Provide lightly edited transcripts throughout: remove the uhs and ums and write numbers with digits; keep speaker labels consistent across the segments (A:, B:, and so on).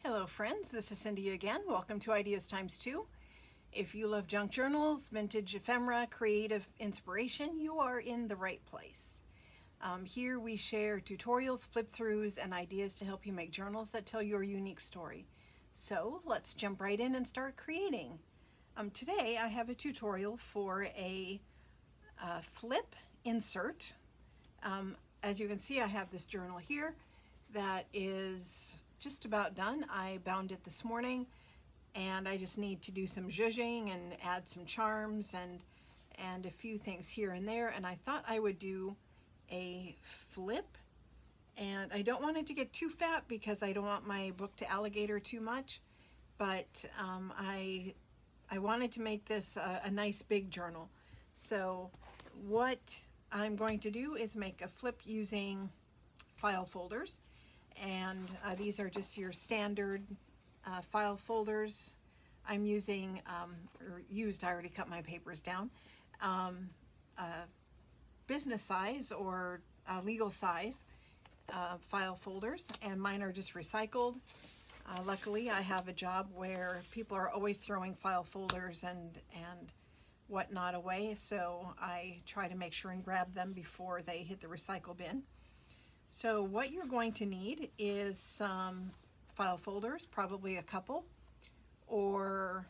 A: Hello friends, this is Cindy again. Welcome to Ideas Times 2. If you love junk journals, vintage ephemera, creative inspiration, you are in the right place. Here we share tutorials, flip-throughs, and ideas to help you make journals that tell your unique story. So let's jump right in and start creating. Today I have a tutorial for a flip insert. As you can see, I have this journal here that is just about done. I bound it this morning and I just need to do some zhuzhing and add some charms and a few things here and there, and I thought I would do a flip, and I don't want it to get too fat because I don't want my book to alligator too much, but I wanted to make this a nice big journal. So what I'm going to do is make a flip using file folders. And these are just your standard file folders. I'm using, I already cut my papers down, business size or legal size file folders, and mine are just recycled. Luckily, I have a job where people are always throwing file folders and whatnot away, so I try to make sure and grab them before they hit the recycle bin. So what you're going to need is some file folders, probably a couple, or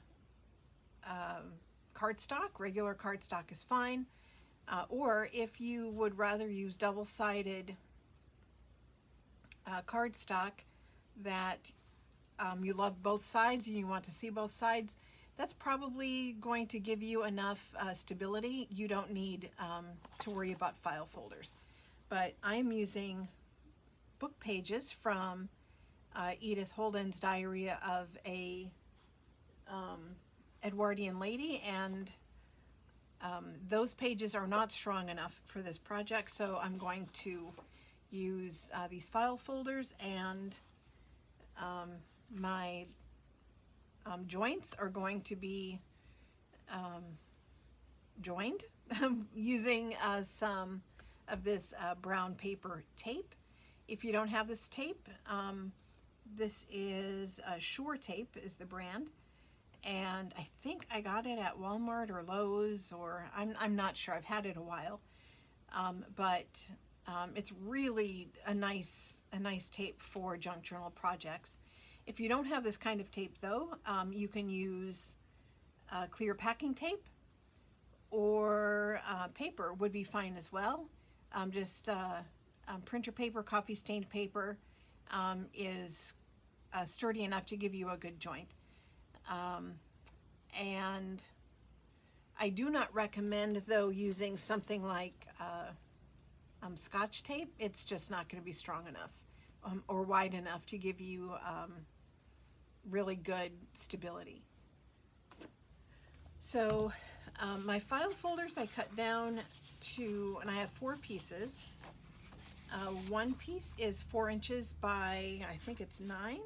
A: cardstock. Regular cardstock is fine. Or if you would rather use double-sided cardstock that you love both sides and you want to see both sides, that's probably going to give you enough stability. You don't need to worry about file folders. But I'm using book pages from Edith Holden's Diary of a Edwardian Lady, and those pages are not strong enough for this project, so I'm going to use these file folders, and my joints are going to be joined using some of this brown paper tape. If you don't have this tape, this is Sure Tape is the brand, and I think I got it at Walmart or Lowe's, or I'm not sure. I've had it a while, but it's really a nice tape for junk journal projects. If you don't have this kind of tape though, you can use clear packing tape, or paper would be fine as well. Printer paper, coffee stained paper is sturdy enough to give you a good joint. And I do not recommend though using something like Scotch tape. It's just not going to be strong enough or wide enough to give you really good stability. So my file folders I cut down to, and I have 4 pieces. One piece is 4 inches by, I think it's 9,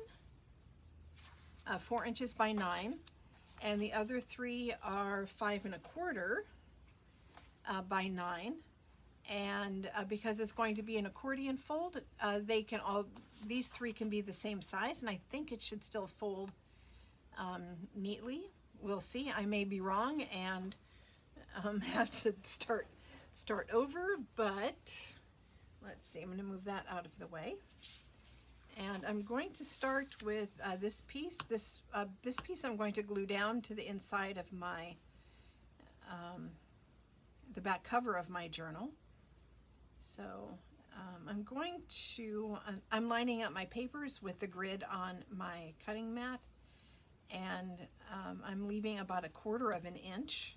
A: 4 inches by 9, and the other 3 are 5 1/4 by 9. And because it's going to be an accordion fold, these 3 can be the same size, and I think it should still fold neatly. We'll see. I may be wrong and have to start over, but let's see. I'm going to move that out of the way, and I'm going to start with this piece. This piece I'm going to glue down to the inside of my the back cover of my journal. So I'm lining up my papers with the grid on my cutting mat, and I'm leaving about 1/4 inch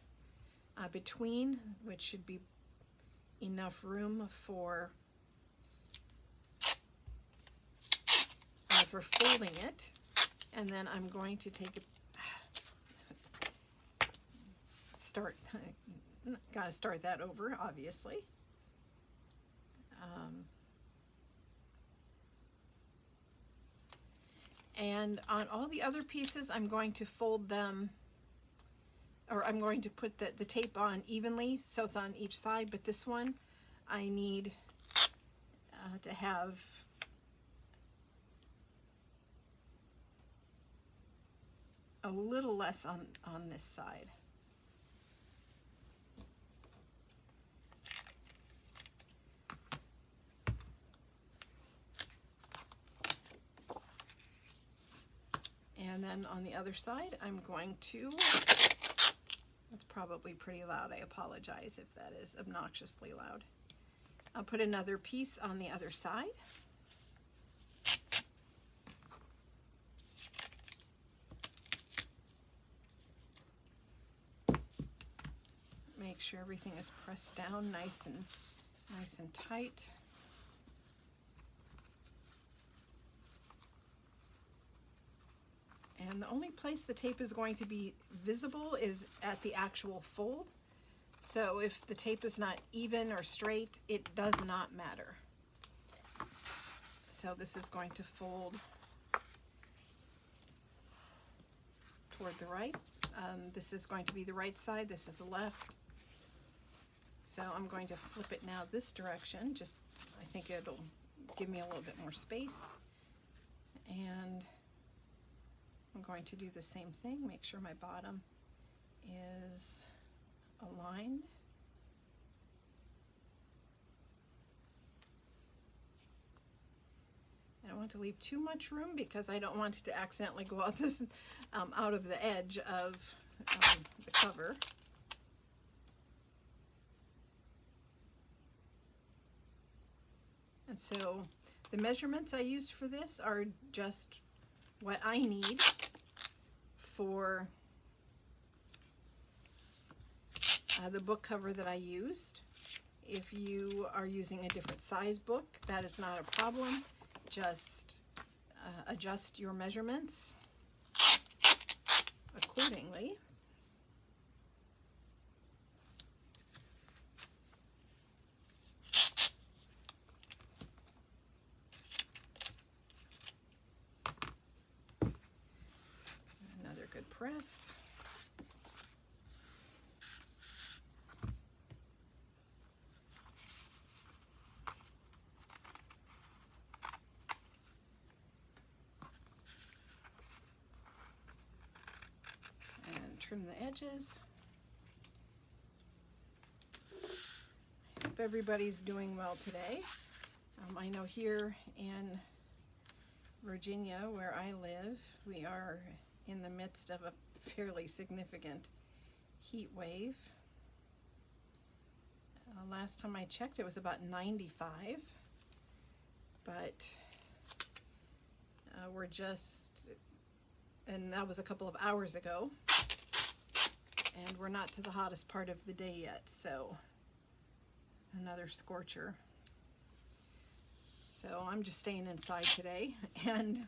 A: between, which should be enough room for folding it. And then I'm going to take gotta start that over, obviously. And on all the other pieces, I'm going to fold them, or I'm going to put the tape on evenly so it's on each side, but this one I need to have a little less on this side. And then on the other side, I'm going to, that's probably pretty loud. I apologize if that is obnoxiously loud. I'll put another piece on the other side. Make sure everything is pressed down nice and tight. And the only place the tape is going to be visible is at the actual fold. So if the tape is not even or straight, it does not matter. So this is going to fold toward the right. This is going to be the right side, this is the left. So I'm going to flip it now this direction, just I think it'll give me a little bit more space. And I'm going to do the same thing, make sure my bottom is aligned. I don't want to leave too much room because I don't want it to accidentally go out this out of the edge of the cover. And so the measurements I used for this are just what I need for the book cover that I used. If you are using a different size book, that is not a problem. Just adjust your measurements accordingly. Another good press. Trim the edges. I hope everybody's doing well today. I know here in Virginia, where I live, we are in the midst of a fairly significant heat wave. Last time I checked, it was about 95, but we're just, and that was a couple of hours ago. And we're not to the hottest part of the day yet, so another scorcher. So I'm just staying inside today, and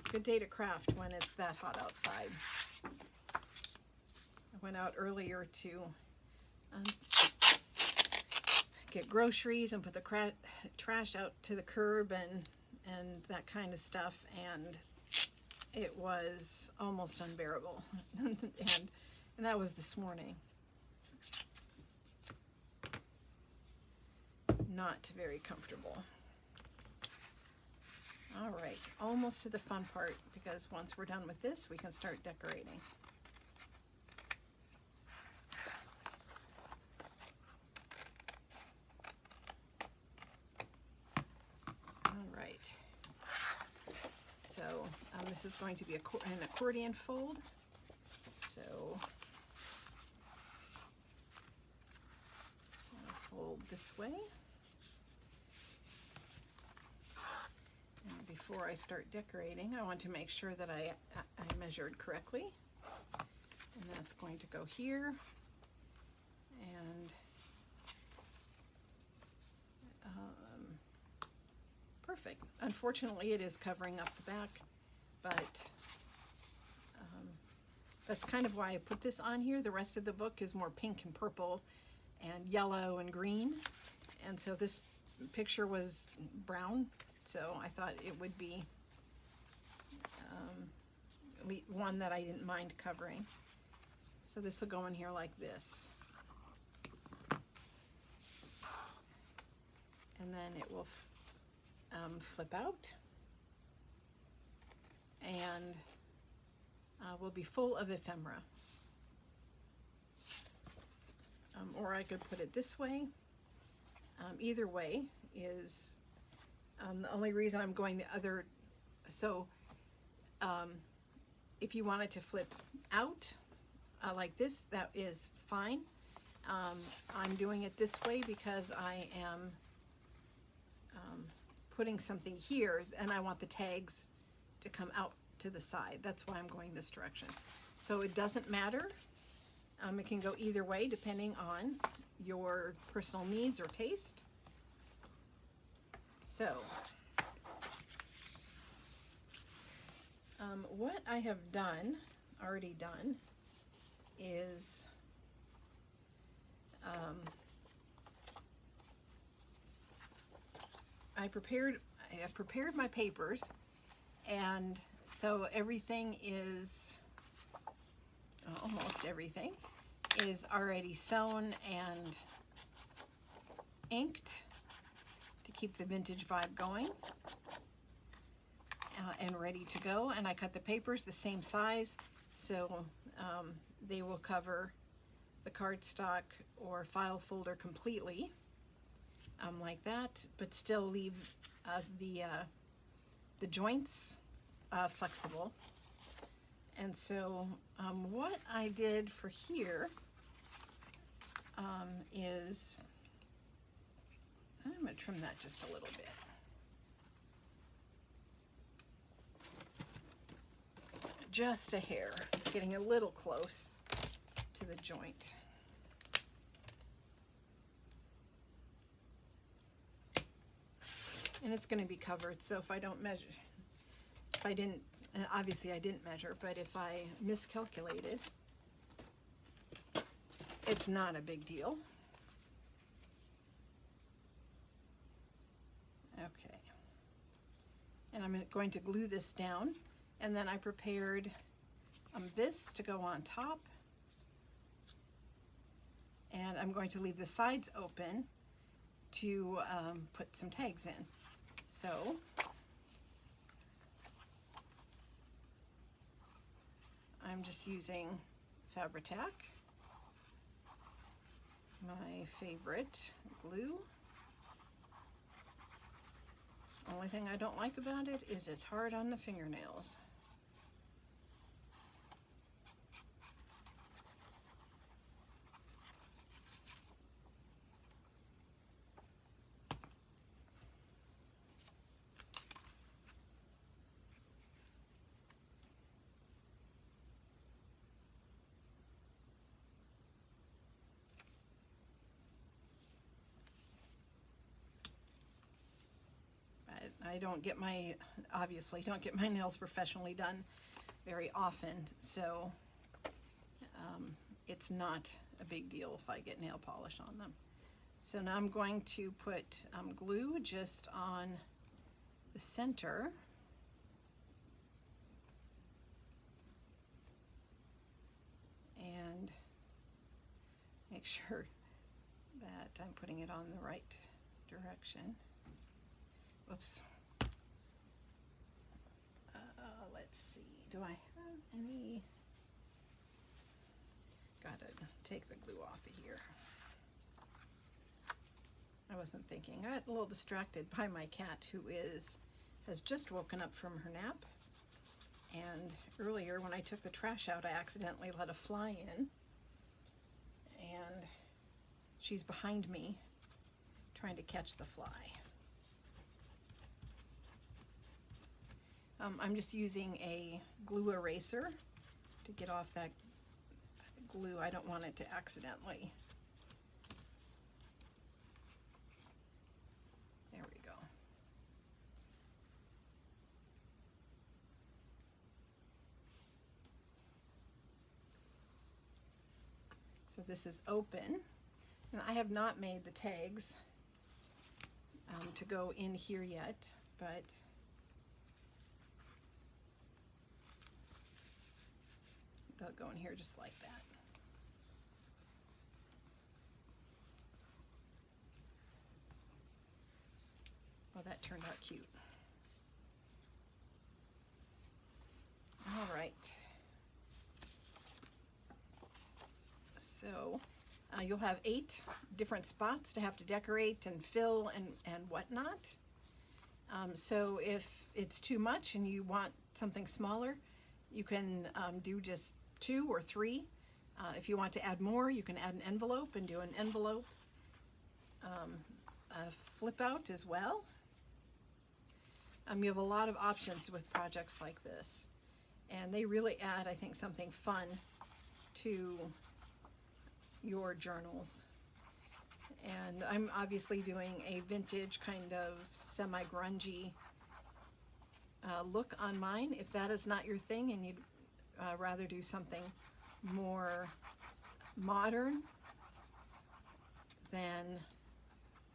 A: good day to craft when it's that hot outside. I went out earlier to get groceries and put the trash out to the curb and that kind of stuff, and it was almost unbearable. and that was this morning. Not very comfortable. All right, almost to the fun part, because once we're done with this, we can start decorating. So this is going to be an accordion fold. So I'll fold this way. And before I start decorating, I want to make sure that I measured correctly. And that's going to go here. And perfect. Unfortunately, it is covering up the back, but that's kind of why I put this on here. The rest of the book is more pink and purple and yellow and green, and so this picture was brown, so I thought it would be one that I didn't mind covering. So this will go in here like this. And then it will flip out, and will be full of ephemera. Or I could put it this way. Either way is the only reason I'm going the other. So if you want it to flip out like this, that is fine. I'm doing it this way because I am putting something here, and I want the tags to come out to the side. That's why I'm going this direction. So it doesn't matter. It can go either way depending on your personal needs or taste. So what I have already done, is I have prepared my papers, and so everything is, almost everything is already sewn and inked to keep the vintage vibe going, and ready to go. And I cut the papers the same size, so they will cover the cardstock or file folder completely, like that, but still leave the joints flexible. And so what I did for here is, I'm going to trim that just a little bit. Just a hair. It's getting a little close to the joint. And it's going to be covered, so if I don't measure, if I didn't, and obviously I didn't measure, but if I miscalculated, it's not a big deal. Okay. And I'm going to glue this down, and then I prepared this to go on top, and I'm going to leave the sides open to put some tags in. So I'm just using Fabri-Tac, my favorite glue. Only thing I don't like about it is it's hard on the fingernails. I don't get my, obviously don't get my nails professionally done very often, so it's not a big deal if I get nail polish on them. So now I'm going to put glue just on the center. And make sure that I'm putting it on the right direction. Whoops. Let's see, do I have any? Gotta take the glue off of here. I wasn't thinking. I got a little distracted by my cat, who has just woken up from her nap. And earlier when I took the trash out, I accidentally let a fly in. And she's behind me trying to catch the fly. I'm just using a glue eraser to get off that glue. I don't want it to accidentally. There we go. So this is open, and I have not made the tags to go in here yet, but they'll go in here just like that. Well, that turned out cute. All right. So you'll have 8 different spots to have to decorate and fill and whatnot. So if it's too much and you want something smaller, you can do just 2 or 3. If you want to add more, you can add an envelope and do an envelope flip out as well. You have a lot of options with projects like this, and they really add, I think, something fun to your journals. And I'm obviously doing a vintage kind of semi-grungy look on mine. If that is not your thing and you'd rather do something more modern, then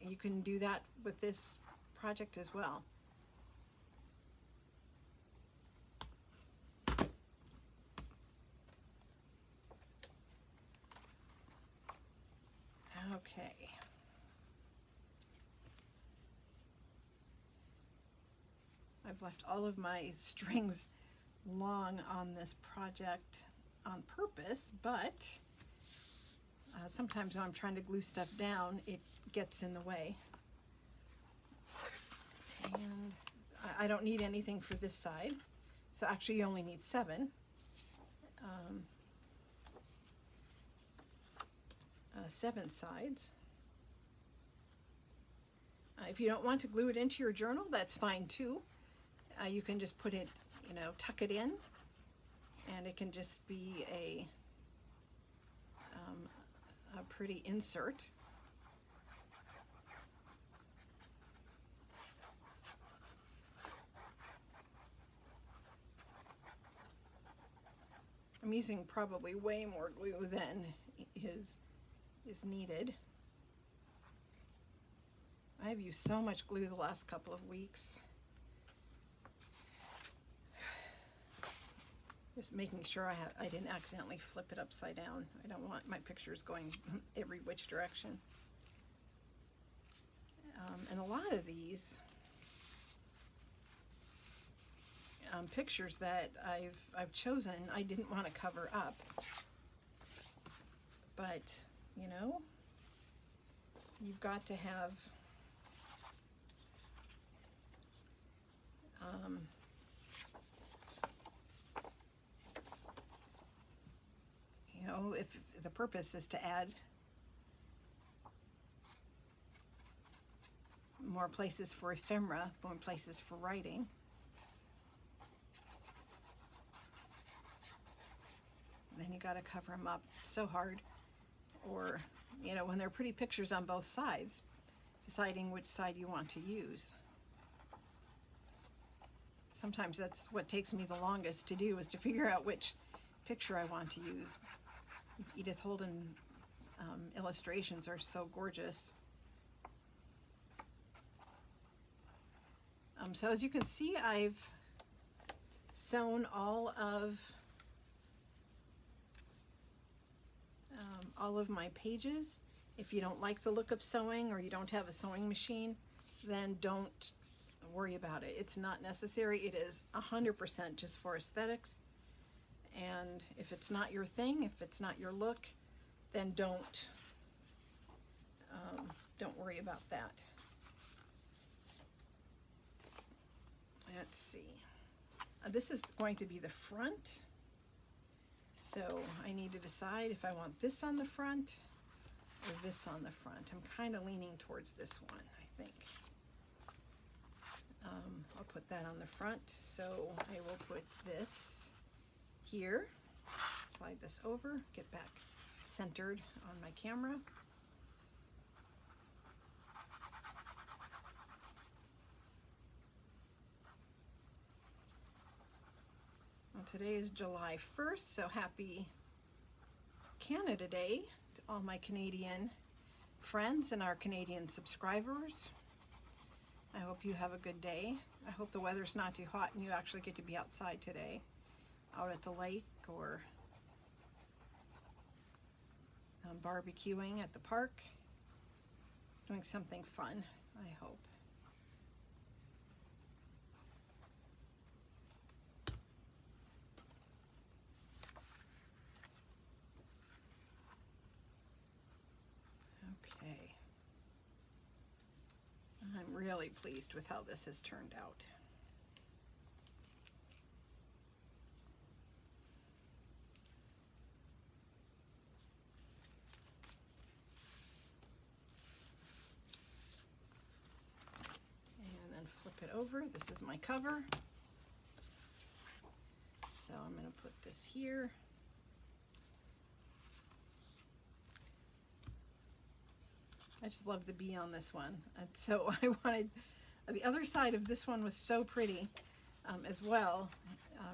A: you can do that with this project as well. Okay. I've left all of my strings long on this project on purpose, but sometimes when I'm trying to glue stuff down, it gets in the way. And I don't need anything for this side, so actually you only need 7. 7 sides. If you don't want to glue it into your journal, that's fine too. You can just put it, tuck it in, and it can just be a pretty insert. I'm using probably way more glue than is needed. I've used so much glue the last couple of weeks. Just making sure I didn't accidentally flip it upside down. I don't want my pictures going every which direction. And a lot of these pictures that I've chosen, I didn't want to cover up, but you've got to have if the purpose is to add more places for ephemera, more places for writing, then you got to cover them up. It's so hard. Or when they're pretty pictures on both sides, deciding which side you want to use. Sometimes that's what takes me the longest to do, is to figure out which picture I want to use. These Edith Holden illustrations are so gorgeous. So as you can see, I've sewn all of my pages. If you don't like the look of sewing, or you don't have a sewing machine, then don't worry about it. It's not necessary. It is 100% just for aesthetics. And if it's not your thing, if it's not your look, then don't worry about that. Let's see. This is going to be the front. So I need to decide if I want this on the front or this on the front. I'm kind of leaning towards this one, I think. I'll put that on the front. So I will put this here, slide this over, get back centered on my camera. Well, today is July 1st, so happy Canada Day to all my Canadian friends and our Canadian subscribers. I hope you have a good day. I hope the weather's not too hot and you actually get to be outside today, out at the lake or barbecuing at the park, doing something fun, I hope. really pleased with how this has turned out. And then flip it over. This is my cover. So I'm going to put this here. I just love the bee on this one. And so I wanted, the other side of this one was so pretty as well.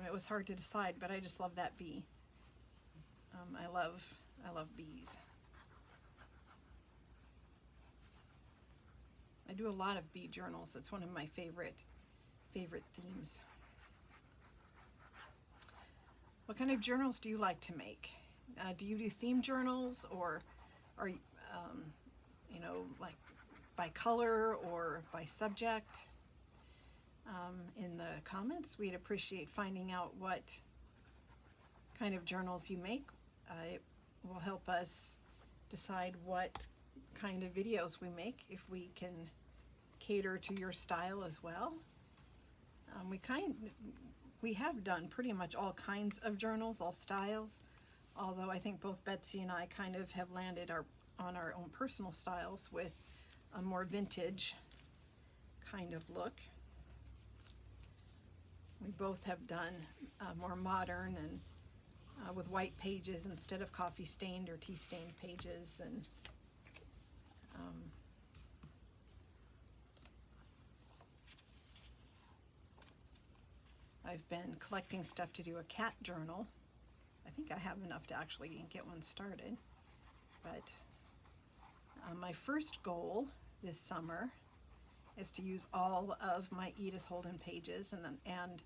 A: It was hard to decide, but I just love that bee. I love bees. I do a lot of bee journals. It's one of my favorite themes. What kind of journals do you like to make? Do you do theme journals, or are you, you know, like by color or by subject? In the comments, we'd appreciate finding out what kind of journals you make. It will help us decide what kind of videos we make, if we can cater to your style as well. We have done pretty much all kinds of journals, all styles, although I think both Betsy and I kind of have landed on our own personal styles with a more vintage kind of look. We both have done more modern and with white pages instead of coffee stained or tea stained pages, and I've been collecting stuff to do a cat journal. I think I have enough to actually get one started, but my first goal this summer is to use all of my Edith Holden pages, and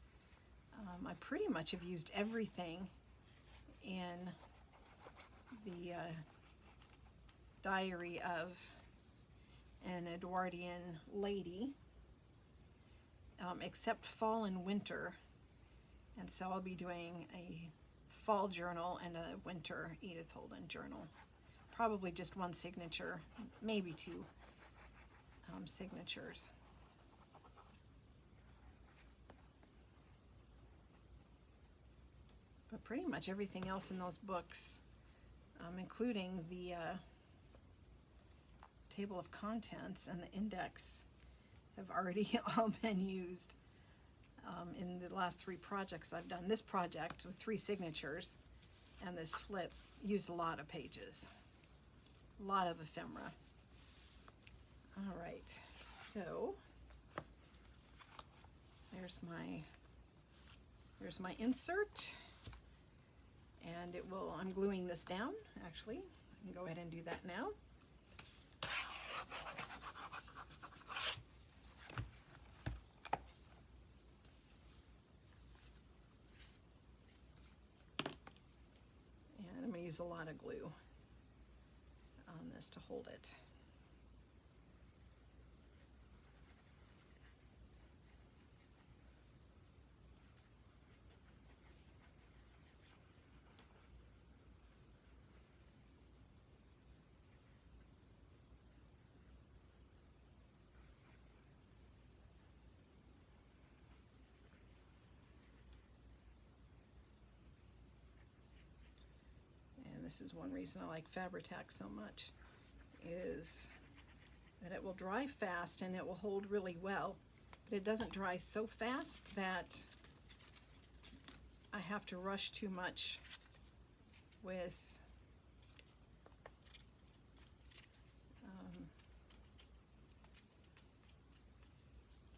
A: I pretty much have used everything in the Diary of an Edwardian Lady, except fall and winter. And so I'll be doing a fall journal and a winter Edith Holden journal. Probably just one signature, maybe two signatures. But pretty much everything else in those books, including the table of contents and the index, have already all been used in the last 3 projects I've done. This project with 3 signatures and this flip used a lot of pages, a lot of ephemera. All right, so there's my insert, and I'm gluing this down. Actually, I can go ahead and do that now. And I'm going to use a lot of glue on this to hold it. This is one reason I like Fabri-Tac so much, is that it will dry fast and it will hold really well, but it doesn't dry so fast that I have to rush too much with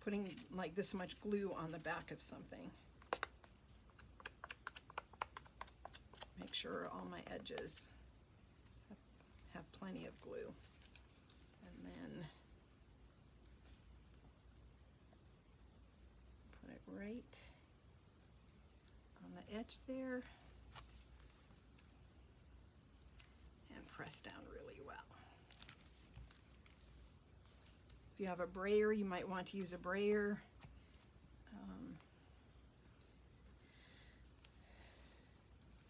A: putting like this much glue on the back of something. Make sure all my edges have plenty of glue, and then put it right on the edge there and press down really well. If you have a brayer, you might want to use a brayer.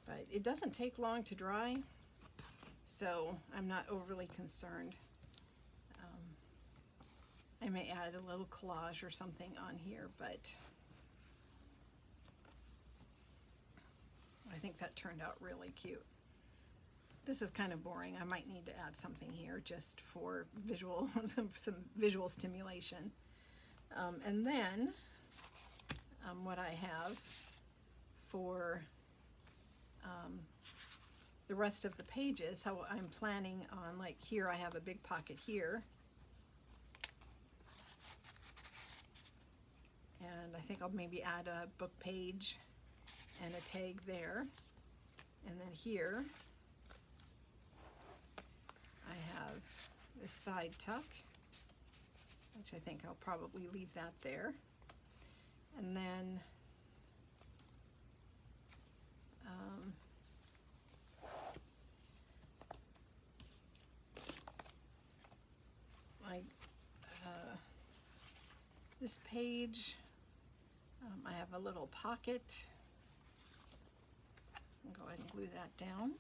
A: But it doesn't take long to dry, so I'm not overly concerned. I may add a little collage or something on here, but I think that turned out really cute. This is kind of boring. I might need to add something here just for visual, some visual stimulation. And then what I have for the rest of the pages, how I'm planning on, like here I have a big pocket here. And I think I'll maybe add a book page and a tag there. And then here I have this side tuck, which I think I'll probably leave that there. And then this page, I have a little pocket. I'll go ahead and glue that down.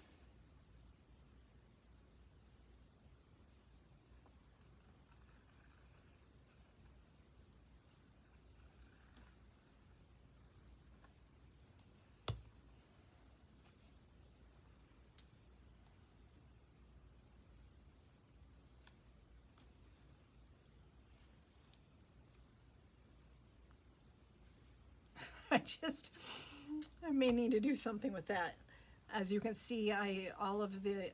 A: I may need to do something with that. As you can see, all of the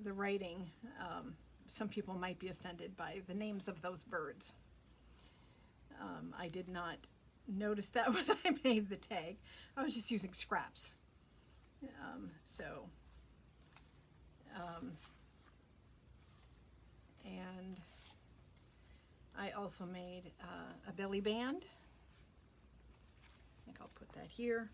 A: writing, some people might be offended by the names of those birds. I did not notice that when I made the tag. I was just using scraps. And I also made a belly band. I think I'll put that here.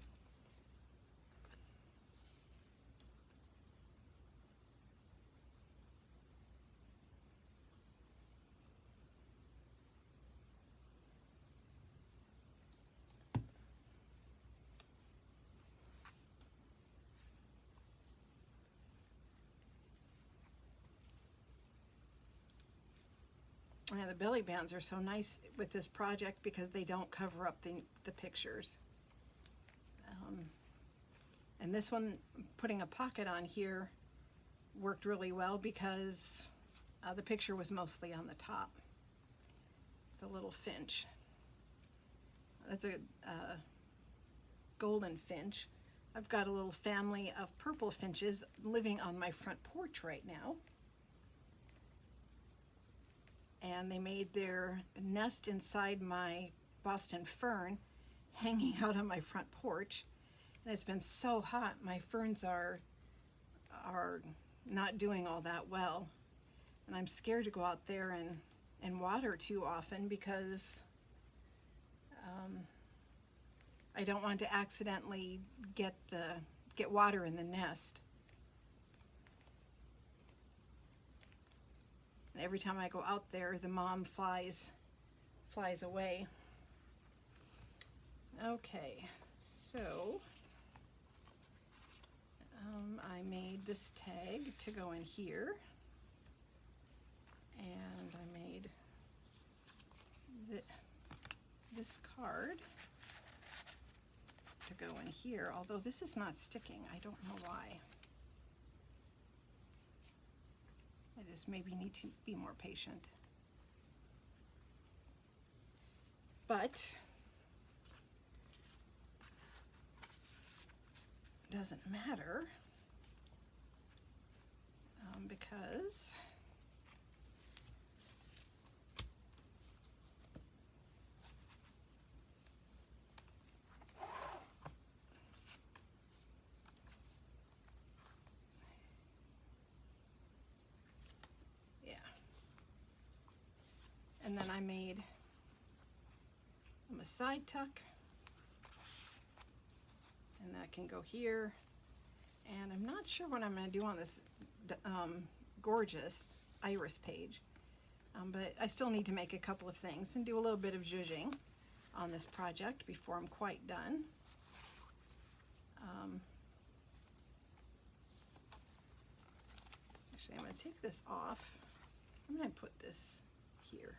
A: Yeah, the belly bands are so nice with this project because they don't cover up the pictures. And this one, putting a pocket on here, worked really well because the picture was mostly on the top. The little finch. That's a golden finch. I've got a little family of purple finches living on my front porch right now. And they made their nest inside my Boston fern, hanging out on my front porch. And it's been so hot, my ferns are not doing all that well. And I'm scared to go out there and water too often because I don't want to accidentally get water in the nest. And every time I go out there, the mom flies away. Okay, so I made this tag to go in here, and I made this card to go in here, although this is not sticking. I don't know why. I just maybe need to be more patient. But doesn't matter because and then I made a side tuck, and that can go here. And I'm not sure what I'm going to do on this gorgeous iris page, but I still need to make a couple of things and do a little bit of zhuzhing on this project before I'm quite done. Actually, I'm going to take this off. I'm going to put this here.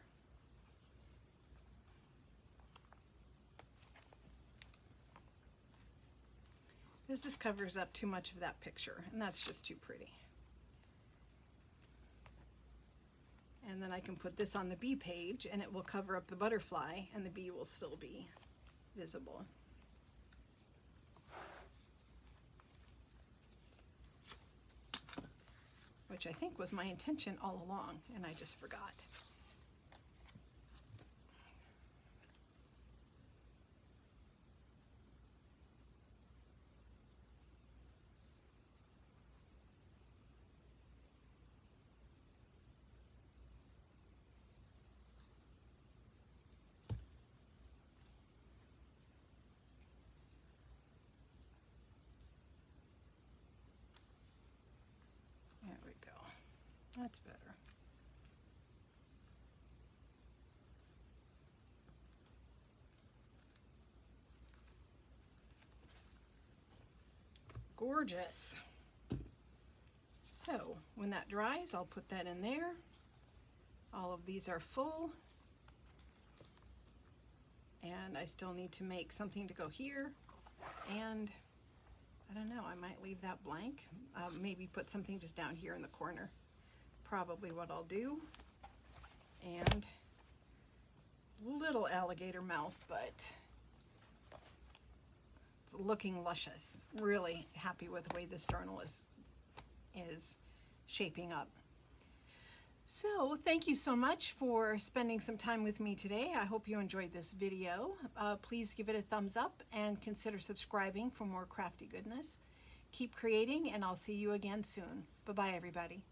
A: This covers up too much of that picture, and that's just too pretty. And then I can put this on the bee page, and it will cover up the butterfly, and the bee will still be visible. Which I think was my intention all along, and I just forgot. There we go. That's better. Gorgeous. So when that dries, I'll put that in there. All of these are full. And I still need to make something to go here. And I don't know, I might leave that blank. Maybe put something just down here in the corner. Probably what I'll do. And little alligator mouth, but it's looking luscious. Really happy with the way this journal is shaping up. So thank you so much for spending some time with me today. I hope you enjoyed this video. Please give it a thumbs up and consider subscribing for more crafty goodness. Keep creating, and I'll see you again soon. Bye-bye, everybody.